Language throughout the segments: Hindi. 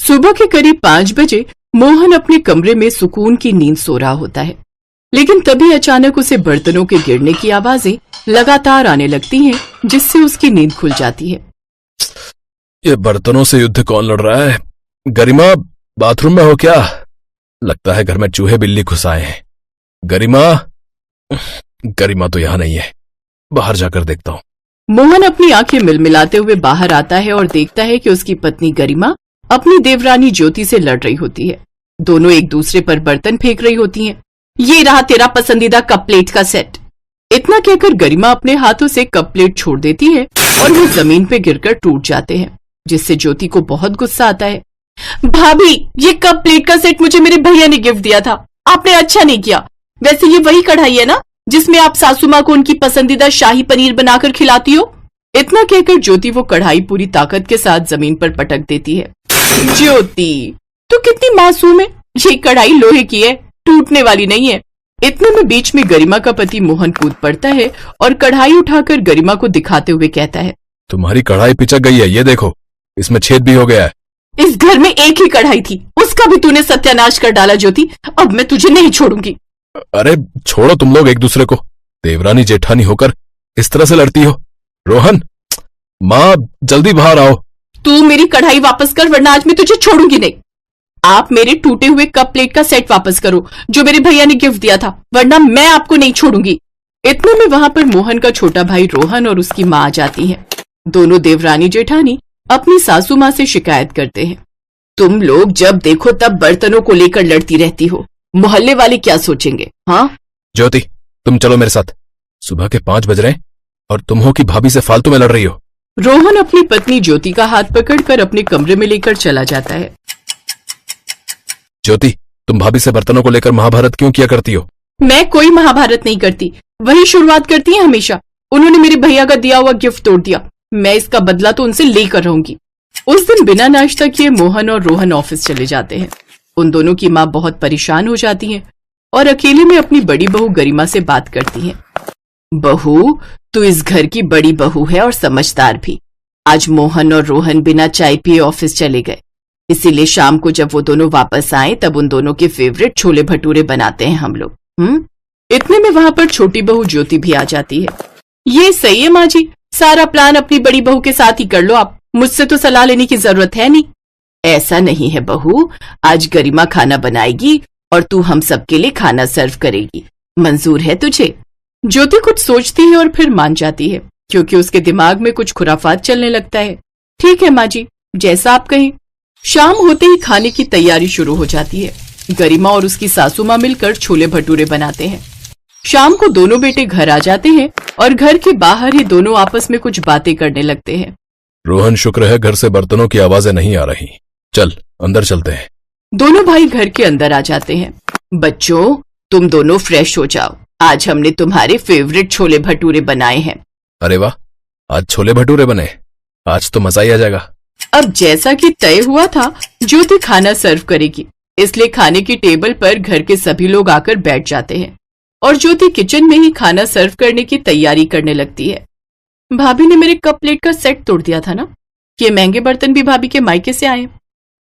सुबह के करीब 5 बजे मोहन अपने कमरे में सुकून की नींद सो रहा होता है, लेकिन तभी अचानक उसे बर्तनों के गिरने की आवाजें लगातार आने लगती हैं, जिससे उसकी नींद खुल जाती है। ये बर्तनों से युद्ध कौन लड़ रहा है? गरिमा, बाथरूम में हो क्या? लगता है घर में चूहे बिल्ली घुस आए हैं। गरिमा तो यहां नहीं है, बाहर जाकर देखता हूं। मोहन अपनी आंखें मिलमिलाते हुए बाहर आता है और देखता है कि उसकी पत्नी गरिमा अपनी देवरानी ज्योति से लड़ रही होती है। दोनों एक दूसरे पर बर्तन फेंक रही होती हैं। ये रहा तेरा पसंदीदा कप प्लेट का सेट। इतना कहकर गरिमा अपने हाथों से कप प्लेट छोड़ देती है और वो जमीन पे गिरकर टूट जाते हैं, जिससे ज्योति को बहुत गुस्सा आता है। भाभी, ये कप प्लेट का सेट मुझे मेरे भैया ने गिफ्ट दिया था, आपने अच्छा नहीं किया। वैसे ये वही कढ़ाई है ना जिसमें आप सासू माँ को उनकी पसंदीदा शाही पनीर बनाकर खिलाती हो? इतना कहकर ज्योति वो कढ़ाई पूरी ताकत के साथ जमीन पर पटक देती है। ज्योति, तू कितनी मासूम है, ये कढ़ाई लोहे की है, टूटने वाली नहीं है। इतने में बीच में गरिमा का पति मोहन कूद पड़ता है और कढ़ाई उठाकर गरिमा को दिखाते हुए कहता है, तुम्हारी कढ़ाई पिचक गई है, ये देखो, इसमें छेद भी हो गया है। इस घर में एक ही कढ़ाई थी, उसका भी तूने सत्यानाश कर डाला ज्योति, अब मैं तुझे नहीं छोड़ूंगी। अरे छोड़ो तुम लोग एक दूसरे को, देवरानी जेठानी होकर इस तरह से लड़ती हो। रोहन, माँ जल्दी बाहर आओ। तू मेरी कढ़ाई वापस कर, वरना आज मैं तुझे छोड़ूंगी नहीं। आप मेरे टूटे हुए कप प्लेट का सेट वापस करो जो मेरे भैया ने गिफ्ट दिया था, वरना मैं आपको नहीं छोड़ूंगी। इतने में वहां पर मोहन का छोटा भाई रोहन और उसकी माँ आ जाती हैं। दोनों देवरानी जेठानी अपनी सासू माँ से शिकायत करते हैं, तुम लोग जब देखो तब बर्तनों को लेकर लड़ती रहती हो, मोहल्ले वाले क्या सोचेंगे? हाँ ज्योति, तुम चलो मेरे साथ, सुबह के 5 बज रहे हैं और तुम हो कि भाभी से फालतू में लड़ रही हो। रोहन अपनी पत्नी ज्योति का हाथ पकड़कर अपने कमरे में लेकर चला जाता है। ज्योति, तुम भाभी से बर्तनों को लेकर महाभारत क्यों किया करती हो? मैं कोई महाभारत नहीं करती, वही शुरुआत करती है हमेशा। उन्होंने मेरे भैया का दिया हुआ गिफ्ट तोड़ दिया, मैं इसका बदला तो उनसे लेकर रहूंगी। उस दिन बिना नाश्ता किए मोहन और रोहन ऑफिस चले जाते हैं। उन दोनों की माँ बहुत परेशान हो जाती है और अकेले में अपनी बड़ी बहू गरिमा से बात करती है। बहू, तू इस घर की बड़ी बहू है और समझदार भी। आज मोहन और रोहन बिना चाय पिए ऑफिस चले गए, इसीलिए शाम को जब वो दोनों वापस आए तब उन दोनों के फेवरेट छोले भटूरे बनाते हैं हम लोग। इतने में वहां पर छोटी बहू ज्योति भी आ जाती है। ये सही है माँ जी, सारा प्लान अपनी बड़ी बहू के साथ ही कर लो आप, मुझसे तो सलाह लेने की जरूरत है नहीं। ऐसा नहीं है बहू, आज गरिमा खाना बनाएगी और तू हम सबके लिए खाना सर्व करेगी, मंजूर है तुझे? ज्योति कुछ सोचती है और फिर मान जाती है, क्योंकि उसके दिमाग में कुछ खुराफात चलने लगता है। ठीक है माँ जी, जैसा आप कहें। शाम होते ही खाने की तैयारी शुरू हो जाती है। गरिमा और उसकी सासू माँ मिलकर छोले भटूरे बनाते हैं। शाम को दोनों बेटे घर आ जाते हैं और घर के बाहर ही दोनों आपस में कुछ बातें करने लगते हैं। रोहन, शुक्र है घर से बर्तनों की आवाजें नहीं आ रही, चल अंदर चलते हैं। दोनों भाई घर के अंदर आ जाते हैं। बच्चों, तुम दोनों फ्रेश हो जाओ, आज हमने तुम्हारे फेवरेट छोले भटूरे बनाए हैं। अरे वाह, आज छोले भटूरे बने, आज तो मजा ही आ जाएगा। अब जैसा कि तय हुआ था, ज्योति खाना सर्व करेगी, इसलिए खाने की टेबल पर घर के सभी लोग आकर बैठ जाते हैं और ज्योति किचन में ही खाना सर्व करने की तैयारी करने लगती है। भाभी ने मेरे कप प्लेट का सेट तोड़ दिया था ना, ये महंगे बर्तन भी भाभी के मायके से आए।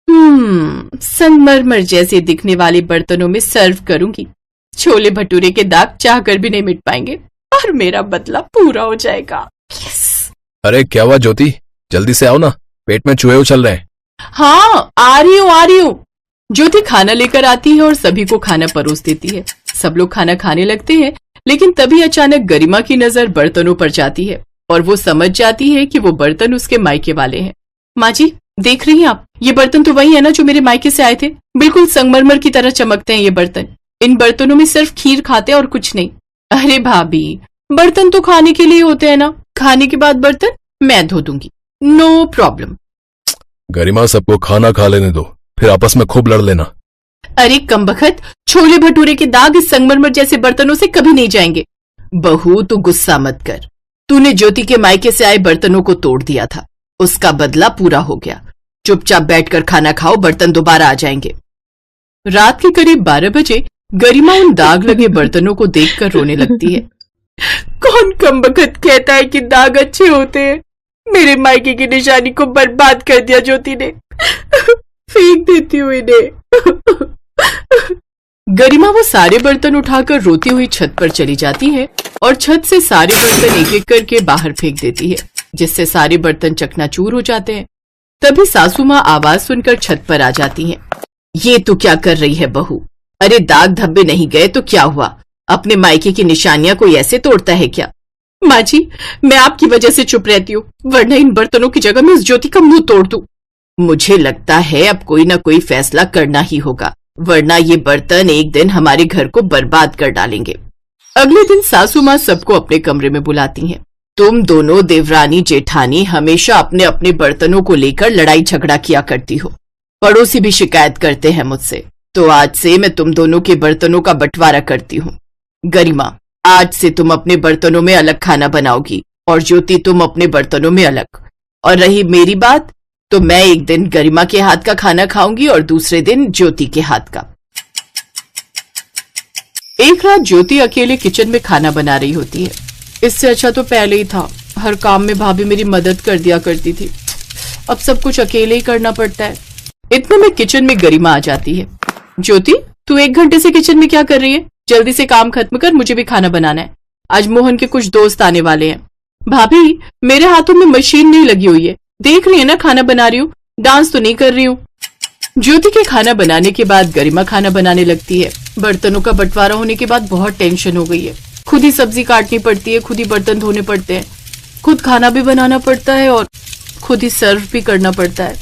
संगमरमर जैसे दिखने वाले बर्तनों में सर्व करूंगी, छोले भटूरे के दाग चाहकर भी नहीं मिट पाएंगे और मेरा बदला पूरा हो जाएगा। यस। अरे क्या हुआ ज्योति, जल्दी से आओ ना, पेट में चूहे उछल रहे हैं। हाँ, आ रही हूँ। ज्योति खाना लेकर आती है और सभी को खाना परोस देती है। सब लोग खाना खाने लगते हैं, लेकिन तभी अचानक गरिमा की नजर बर्तनों पर जाती है और वो समझ जाती है कि वो बर्तन उसके मायके वाले हैं। माँ जी, देख रही हैं आप, ये बर्तन तो वही है ना जो मेरे मायके से आए थे, बिल्कुल संगमरमर की तरह चमकते हैं ये बर्तन। इन बर्तनों में सिर्फ खीर खाते हैं और कुछ नहीं। अरे भाभी, बर्तन तो खाने के लिए होते हैं ना, खाने के बाद बर्तन मैं धो दूंगी, नो प्रॉब्लम। गरिमा, सबको खाना खा लेने दो, फिर आपस में खूब लड़ लेना। अरे कमबख्त, छोले भटूरे के दाग इस संगमरमर जैसे बर्तनों से कभी नहीं जाएंगे। बहू, तू गुस्सा मत कर, तूने ज्योति के मायके से आए बर्तनों को तोड़ दिया था, उसका बदला पूरा हो गया। चुपचाप बैठकर खाना खाओ, बर्तन दोबारा आ जाएंगे। रात के करीब 12 बजे गरिमा उन दाग लगे बर्तनों को देखकर रोने लगती है। कौन कमबख्त कहता है कि दाग अच्छे होते हैं? मेरे मायके की निशानी को बर्बाद कर दिया ज्योति ने। फेंक देती हूँ इन्हें। गरिमा वो सारे बर्तन उठाकर रोती हुई छत पर चली जाती है और छत से सारे बर्तन एक एक करके बाहर फेंक देती है, जिससे सारे बर्तन चकनाचूर हो जाते हैं। तभी सासू माँ आवाज सुनकर छत पर आ जाती हैं। ये तू क्या कर रही है बहू? अरे दाग धब्बे नहीं गए तो क्या हुआ? अपने मायके की निशानियां कोई ऐसे तोड़ता है क्या? माँ जी, मैं आपकी वजह से चुप रहती हूँ, वरना इन बर्तनों की जगह मैं उस ज्योति का मुंह तोड़ दूं। मुझे लगता है अब कोई ना कोई फैसला करना ही होगा, वरना ये बर्तन एक दिन हमारे घर को बर्बाद कर डालेंगे। अगले दिन सासू माँ सबको अपने कमरे में बुलाती हैं। तुम दोनों देवरानी जेठानी हमेशा अपने अपने बर्तनों को लेकर लड़ाई झगड़ा किया करती हो। पड़ोसी भी शिकायत करते हैं मुझसे, तो आज से मैं तुम दोनों के बर्तनों का बंटवारा करती हूँ। गरिमा, आज से तुम अपने बर्तनों में अलग खाना बनाओगी और ज्योति तुम अपने बर्तनों में अलग। और रही मेरी बात, तो मैं एक दिन गरिमा के हाथ का खाना खाऊंगी और दूसरे दिन ज्योति के हाथ का। एक रात ज्योति अकेले किचन में खाना बना रही होती है। इससे अच्छा तो पहले ही था, हर काम में भाभी मेरी मदद कर दिया करती थी, अब सब कुछ अकेले ही करना पड़ता है। इतने में किचन में गरिमा आ जाती है। ज्योति, तू 1 घंटे से किचन में क्या कर रही है? जल्दी से काम खत्म कर, मुझे भी खाना बनाना है। आज मोहन के कुछ दोस्त आने वाले हैं। भाभी, मेरे हाथों में मशीन नहीं लगी हुई है, देख रही है ना खाना बना रही हूँ, डांस तो नहीं कर रही हूँ। ज्योति के खाना बनाने के बाद गरिमा खाना बनाने लगती है। बर्तनों का बंटवारा होने के बाद बहुत टेंशन हो गई है। खुद ही सब्जी काटनी पड़ती है, खुद ही बर्तन धोने पड़ते हैं, खुद खाना भी बनाना पड़ता है और खुद ही सर्व भी करना पड़ता है।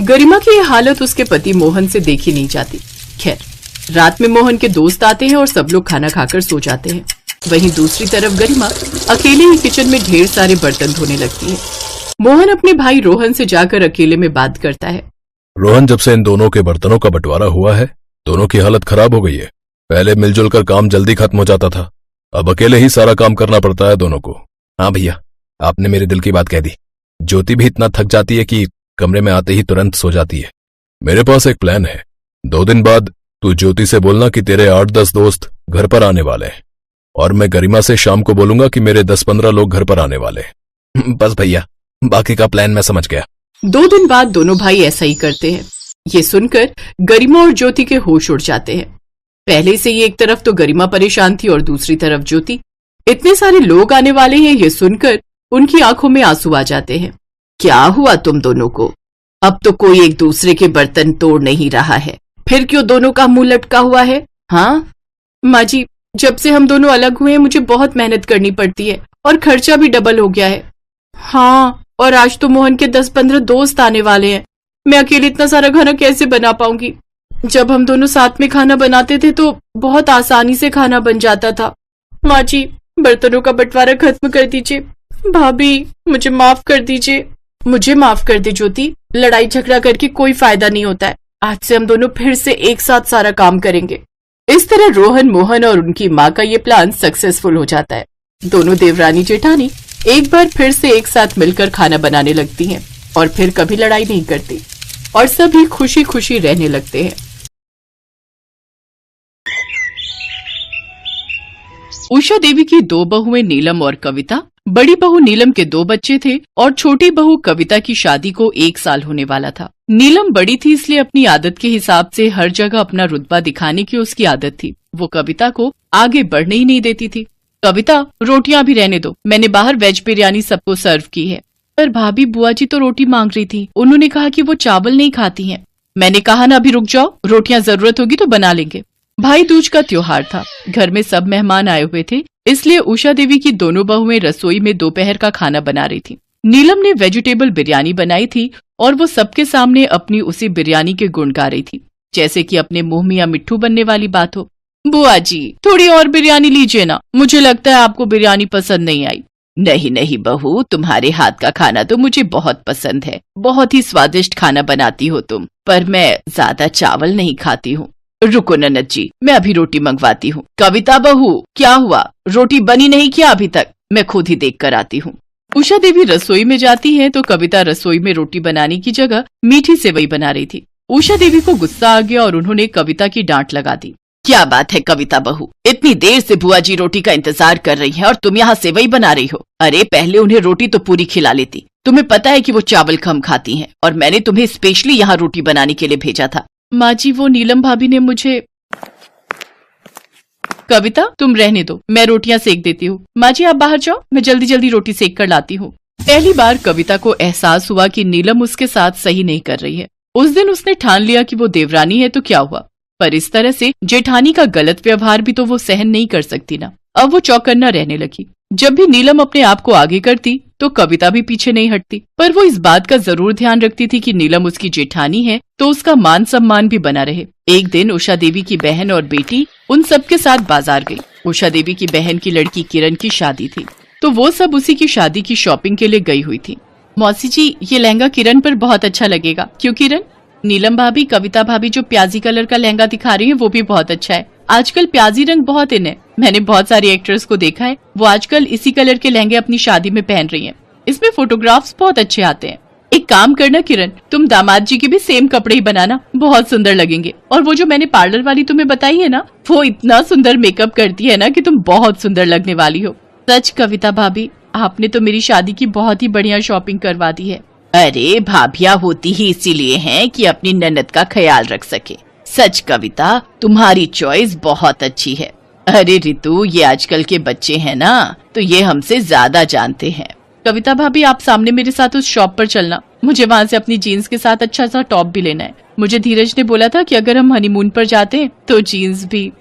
गरिमा की यह हालत उसके पति मोहन से देखी नहीं जाती। खैर, रात में मोहन के दोस्त आते हैं और सब लोग खाना खाकर सो जाते हैं। वहीं दूसरी तरफ गरिमा अकेले ही किचन में ढेर सारे बर्तन धोने लगती है। मोहन अपने भाई रोहन से जाकर अकेले में बात करता है। रोहन, जब से इन दोनों के बर्तनों का बंटवारा हुआ है, दोनों की हालत खराब हो गई है। पहले मिलजुल कर काम जल्दी खत्म हो जाता था, अब अकेले ही सारा काम करना पड़ता है दोनों को। हाँ भैया, आपने मेरे दिल की बात कह दी। ज्योति भी इतना थक जाती है कि कमरे में आते ही तुरंत सो जाती है। मेरे पास एक प्लान है। 2 दिन बाद तू ज्योति से बोलना कि तेरे 8-10 दोस्त घर पर आने वाले हैं, और मैं गरिमा से शाम को बोलूंगा कि मेरे 10-15 लोग घर पर आने वाले हैं। बस भैया, बाकी का प्लान मैं समझ गया। 2 दिन बाद दोनों भाई ऐसा ही करते हैं। ये सुनकर गरिमा और ज्योति के होश उड़ जाते हैं। पहले से ही एक तरफ तो गरिमा परेशान थी और दूसरी तरफ ज्योति। इतने सारे लोग आने वाले हैं, ये सुनकर उनकी आंखों में आंसू आ जाते हैं। क्या हुआ तुम दोनों को? अब तो कोई एक दूसरे के बर्तन तोड़ नहीं रहा है, फिर क्यों दोनों का मुंह लटका हुआ है? हाँ माँ जी, जब से हम दोनों अलग हुए हैं मुझे बहुत मेहनत करनी पड़ती है और खर्चा भी डबल हो गया है। हाँ, और आज तो मोहन के 10-15 दोस्त आने वाले हैं। मैं अकेले इतना सारा खाना कैसे बना पाऊंगी? जब हम दोनों साथ में खाना बनाते थे तो बहुत आसानी से खाना बन जाता था। माँ जी, बर्तनों का बंटवारा खत्म कर दीजिए। भाभी, मुझे माफ कर दीजिए। मुझे माफ कर दे ज्योति, लड़ाई झगड़ा करके कोई फायदा नहीं होता है। आज से हम दोनों फिर से एक साथ सारा काम करेंगे। इस तरह रोहन, मोहन और उनकी माँ का ये प्लान सक्सेसफुल हो जाता है। दोनों देवरानी जेठानी एक बार फिर से एक साथ मिलकर खाना बनाने लगती हैं और फिर कभी लड़ाई नहीं करती और सभी खुशी खुशी रहने लगते हैं। उषा देवी की 2 बहुएं नीलम और कविता। बड़ी बहू नीलम के 2 बच्चे थे और छोटी बहू कविता की शादी को 1 साल होने वाला था। नीलम बड़ी थी, इसलिए अपनी आदत के हिसाब से हर जगह अपना रुतबा दिखाने की उसकी आदत थी। वो कविता को आगे बढ़ने ही नहीं देती थी। कविता, रोटियां भी रहने दो, मैंने बाहर वेज बिरयानी सबको सर्व की है। पर भाभी, बुआ जी तो रोटी मांग रही थी, उन्होंने कहा कि वो चावल नहीं खाती हैं। मैंने कहा ना, अभी रुक जाओ, रोटियां जरूरत होगी तो बना लेंगे। भाई दूज का त्योहार था, घर में सब मेहमान आए हुए थे, इसलिए उषा देवी की दोनों बहुएं रसोई में दोपहर का खाना बना रही थी। नीलम ने वेजिटेबल बिरयानी बनाई थी और वो सबके सामने अपनी उसी बिरयानी के गुण गा रही थी, जैसे कि अपने मुंह में या मिट्ठू बनने वाली बात हो। बुआ जी, थोड़ी और बिरयानी लीजिए ना, मुझे लगता है आपको बिरयानी पसंद नहीं आई। नहीं नहीं बहू, तुम्हारे हाथ का खाना तो मुझे बहुत पसंद है, बहुत ही स्वादिष्ट खाना बनाती हो तुम, पर मैं ज्यादा चावल नहीं खाती हूँ। रुको ननद जी, मैं अभी रोटी मंगवाती हूँ। कविता बहू, क्या हुआ, रोटी बनी नहीं क्या अभी तक? मैं खुद ही देख कर आती हूँ। उषा देवी रसोई में जाती है तो कविता रसोई में रोटी बनाने की जगह मीठी सेवई बना रही थी। उषा देवी को गुस्सा आ गया और उन्होंने कविता की डांट लगा दी। क्या बात है कविता बहू, इतनी देर से बुआ जी रोटी का इंतजार कर रही हैं और तुम यहाँ सेवई बना रही हो। अरे पहले उन्हें रोटी तो पूरी खिला लेती। तुम्हें पता है कि वो चावल कम खाती हैं और मैंने तुम्हें स्पेशली यहाँ रोटी बनाने के लिए भेजा था। माँ जी वो नीलम भाभी ने मुझे। कविता तुम रहने दो, मैं रोटियां सेक देती हूँ। माँ जी आप बाहर जाओ, मैं जल्दी जल्दी रोटी सेक कर लाती हूँ। पहली बार कविता को एहसास हुआ कि नीलम उसके साथ सही नहीं कर रही है। उस दिन उसने ठान लिया कि वो देवरानी है तो क्या हुआ, पर इस तरह से जेठानी का गलत व्यवहार भी तो वो सहन नहीं कर सकती ना। अब वो चौकन्ना रहने लगी। जब भी नीलम अपने आप को आगे करती तो कविता भी पीछे नहीं हटती, पर वो इस बात का जरूर ध्यान रखती थी कि नीलम उसकी जेठानी है तो उसका मान सम्मान भी बना रहे। एक दिन उषा देवी की बहन और बेटी उन सबके साथ बाजार गई। उषा देवी की बहन की लड़की किरण की शादी थी तो वो सब उसी की शादी की शॉपिंग के लिए गई हुई थी। मौसी जी ये लहंगा किरण पर बहुत अच्छा लगेगा। क्यों किरण? नीलम भाभी कविता भाभी जो प्याजी कलर का लहंगा दिखा रही है वो भी बहुत अच्छा है। आजकल प्याजी रंग बहुत इन है। मैंने बहुत सारी एक्ट्रेस को देखा है, वो आजकल इसी कलर के लहंगे अपनी शादी में पहन रही हैं। इसमें फोटोग्राफ्स बहुत अच्छे आते हैं। एक काम करना किरण, तुम दामाद जी के भी सेम कपड़े ही बनाना, बहुत सुंदर लगेंगे। और वो जो मैंने पार्लर वाली तुम्हें बताई है ना, वो इतना सुंदर मेकअप करती है ना कि तुम बहुत सुंदर लगने वाली हो। सच कविता भाभी, आपने तो मेरी शादी की बहुत ही बढ़िया शॉपिंग करवा दी है। अरे भाभियां होती ही इसीलिए हैं कि अपनी ननद का ख्याल रख सके। सच कविता, तुम्हारी चॉइस बहुत अच्छी है। अरे रितु, ये आजकल के बच्चे हैं ना तो ये हमसे ज्यादा जानते हैं। कविता भाभी आप सामने मेरे साथ उस शॉप पर चलना, मुझे वहाँ से अपनी जीन्स के साथ अच्छा सा टॉप भी लेना है। मुझे धीरज ने बोला था कि अगर हम हनीमून पर जाते हैं तो जीन्स भी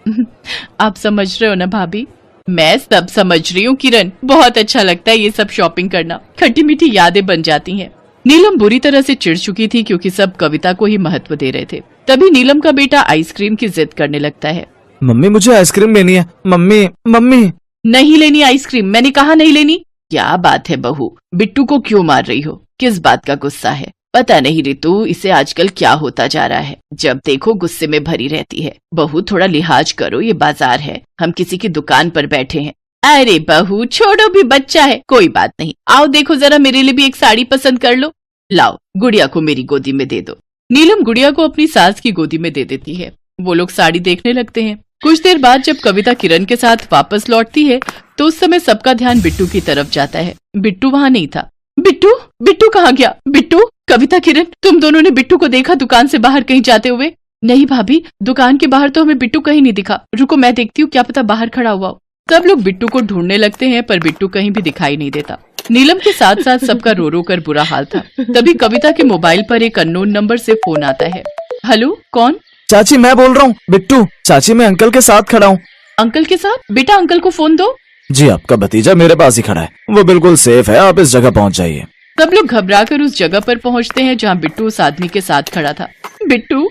आप समझ रहे हो ना भाभी? मैं सब समझ रही हूँ किरण, बहुत अच्छा लगता है ये सब शॉपिंग करना, खट्टी मीठी यादें बन जाती हैं। नीलम बुरी तरह से चिढ़ चुकी थी क्योंकि सब कविता को ही महत्व दे रहे थे। तभी नीलम का बेटा आइसक्रीम की जिद करने लगता है। मम्मी मुझे आइसक्रीम लेनी है। Mummy mummy. नहीं लेनी आइसक्रीम, मैंने कहा नहीं लेनी। क्या बात है बहू, बिट्टू को क्यों मार रही हो? किस बात का गुस्सा है? पता नहीं रितु, इसे आजकल क्या होता जा रहा है, जब देखो गुस्से में भरी रहती है। बहू थोड़ा लिहाज करो, ये बाजार है, हम किसी की दुकान पर बैठे हैं। अरे बहू छोड़ो, भी बच्चा है, कोई बात नहीं। आओ देखो जरा, मेरे लिए भी एक साड़ी पसंद कर लो। लाओ गुड़िया को मेरी गोदी में दे दो। नीलम गुड़िया को अपनी सास की गोदी में दे देती है। वो लोग साड़ी देखने लगते हैं। कुछ देर बाद जब कविता किरण के साथ वापस लौटती है तो उस समय सबका ध्यान बिट्टू की तरफ जाता है। बिट्टू वहाँ नहीं था। बिट्टू बिट्टू कहाँ गया? बिट्टू, कविता किरण तुम दोनों ने बिट्टू को देखा दुकान से बाहर कहीं जाते हुए? नहीं भाभी, दुकान के बाहर तो हमें बिट्टू कहीं नहीं दिखा। रुको मैं देखती हूँ, क्या पता बाहर खड़ा हुआ हो। सब लोग बिट्टू को ढूंढने लगते हैं पर बिट्टू कहीं भी दिखाई नहीं देता। नीलम के साथ साथ सबका रो रो कर बुरा हाल था। तभी कविता के मोबाइल पर एक अननोन नंबर से फोन आता है। हेलो, कौन? चाची मैं बोल रहा हूँ। बिट्टू, चाची मैं अंकल के साथ खड़ा हूँ। अंकल के साथ? बेटा अंकल को फोन दो। जी आपका भतीजा मेरे पास ही खड़ा है, वो बिल्कुल सेफ है, आप इस जगह पहुँच जाइए। सब लोग घबराकर उस जगह पर पहुंचते हैं जहां बिट्टू उस आदमी के साथ खड़ा था। बिट्टू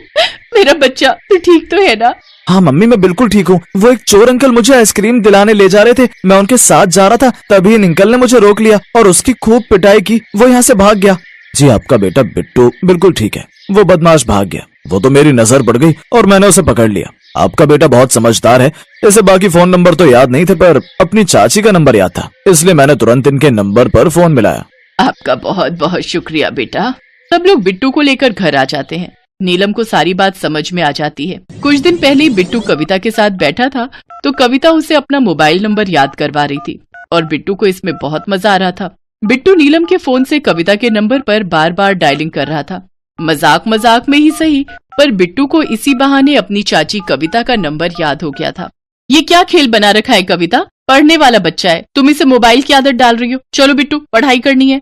मेरा बच्चा, तू ठीक तो है ना? हाँ मम्मी मैं बिल्कुल ठीक हूँ। वो एक चोर अंकल मुझे आइसक्रीम दिलाने ले जा रहे थे, मैं उनके साथ जा रहा था, तभी इन अंकल ने मुझे रोक लिया और उसकी खूब पिटाई की, वो यहाँ से भाग गया। जी आपका बेटा बिट्टू बिल्कुल ठीक है, वो बदमाश भाग गया, वो तो मेरी नजर पड़ गई और मैंने उसे पकड़ लिया। आपका बेटा बहुत समझदार है, इसे बाकी फोन नंबर तो याद नहीं थे पर अपनी चाची का नंबर याद था, इसलिए मैंने तुरंत इनके नंबर पर फोन मिलाया। आपका बहुत बहुत शुक्रिया बेटा। सब लोग बिट्टू को लेकर घर आ जाते हैं। नीलम को सारी बात समझ में आ जाती है। कुछ दिन पहले बिट्टू कविता के साथ बैठा था तो कविता उसे अपना मोबाइल नंबर याद करवा रही थी और बिट्टू को इसमें बहुत मजा आ रहा था। बिट्टू नीलम के फोन से कविता के नंबर पर बार बार डायलिंग कर रहा था। मजाक मजाक में ही सही, पर बिट्टू को इसी बहाने अपनी चाची कविता का नंबर याद हो गया था। ये क्या खेल बना रखा है कविता? पढ़ने वाला बच्चा है, तुम इसे मोबाइल की आदत डाल रही हो। चलो बिट्टू, पढ़ाई करनी है।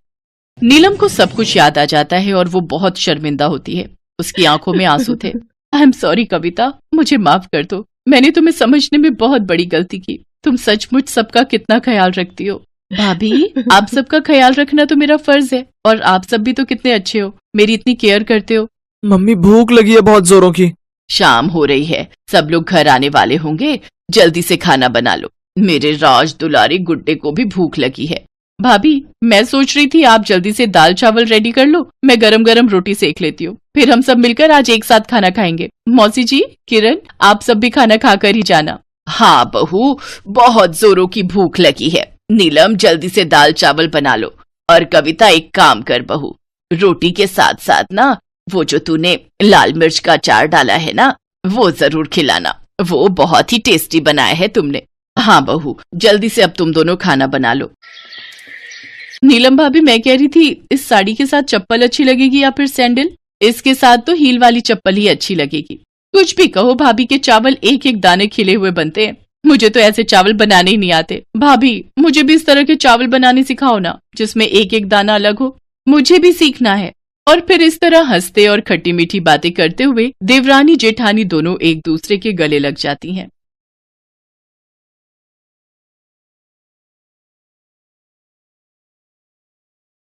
नीलम को सब कुछ याद आ जाता है और वो बहुत शर्मिंदा होती है। उसकी आंखों में आंसू थे। आई एम सॉरी कविता, मुझे माफ कर दो, मैंने तुम्हें समझने में बहुत बड़ी गलती की। तुम सचमुच सबका कितना ख्याल रखती हो। भाभी, आप सबका ख्याल रखना तो मेरा फर्ज है और आप सब भी तो कितने अच्छे हो, मेरी इतनी केयर करते हो। मम्मी भूख लगी है बहुत जोरों की। शाम हो रही है, सब लोग घर आने वाले होंगे, जल्दी से खाना बना लो। मेरे राज दुलारी गुड्डे को भी भूख लगी है। भाभी, मैं सोच रही थी आप जल्दी से दाल चावल रेडी कर लो, मैं गरम गरम रोटी सेक लेती हूँ, फिर हम सब मिलकर आज एक साथ खाना खाएंगे। मौसी जी, किरण, आप सब भी खाना खाकर ही जाना। हाँ बहू, बहुत जोरों की भूख लगी है। नीलम जल्दी से दाल चावल बना लो। और कविता एक काम कर बहू, रोटी के साथ साथ ना वो जो तूने लाल मिर्च का अचार डाला है ना, वो जरूर खिलाना, वो बहुत ही टेस्टी बनाया है तुमने। हाँ बहू, जल्दी से अब तुम दोनों खाना बना लो। नीलम भाभी, मैं कह रही थी इस साड़ी के साथ चप्पल अच्छी लगेगी या फिर सैंडल? इसके साथ तो हील वाली चप्पल ही अच्छी लगेगी। कुछ भी कहो भाभी, के चावल एक एक दाने खिले हुए बनते हैं। मुझे तो ऐसे चावल बनाने ही नहीं आते। भाभी, मुझे भी इस तरह के चावल बनाने सिखाओ ना, जिसमें एक एक दाना अलग हो। मुझे भी सीखना है। और फिर इस तरह हंसते और खट्टी मीठी बातें करते हुए देवरानी जेठानी दोनों एक दूसरे के गले लग जाती हैं।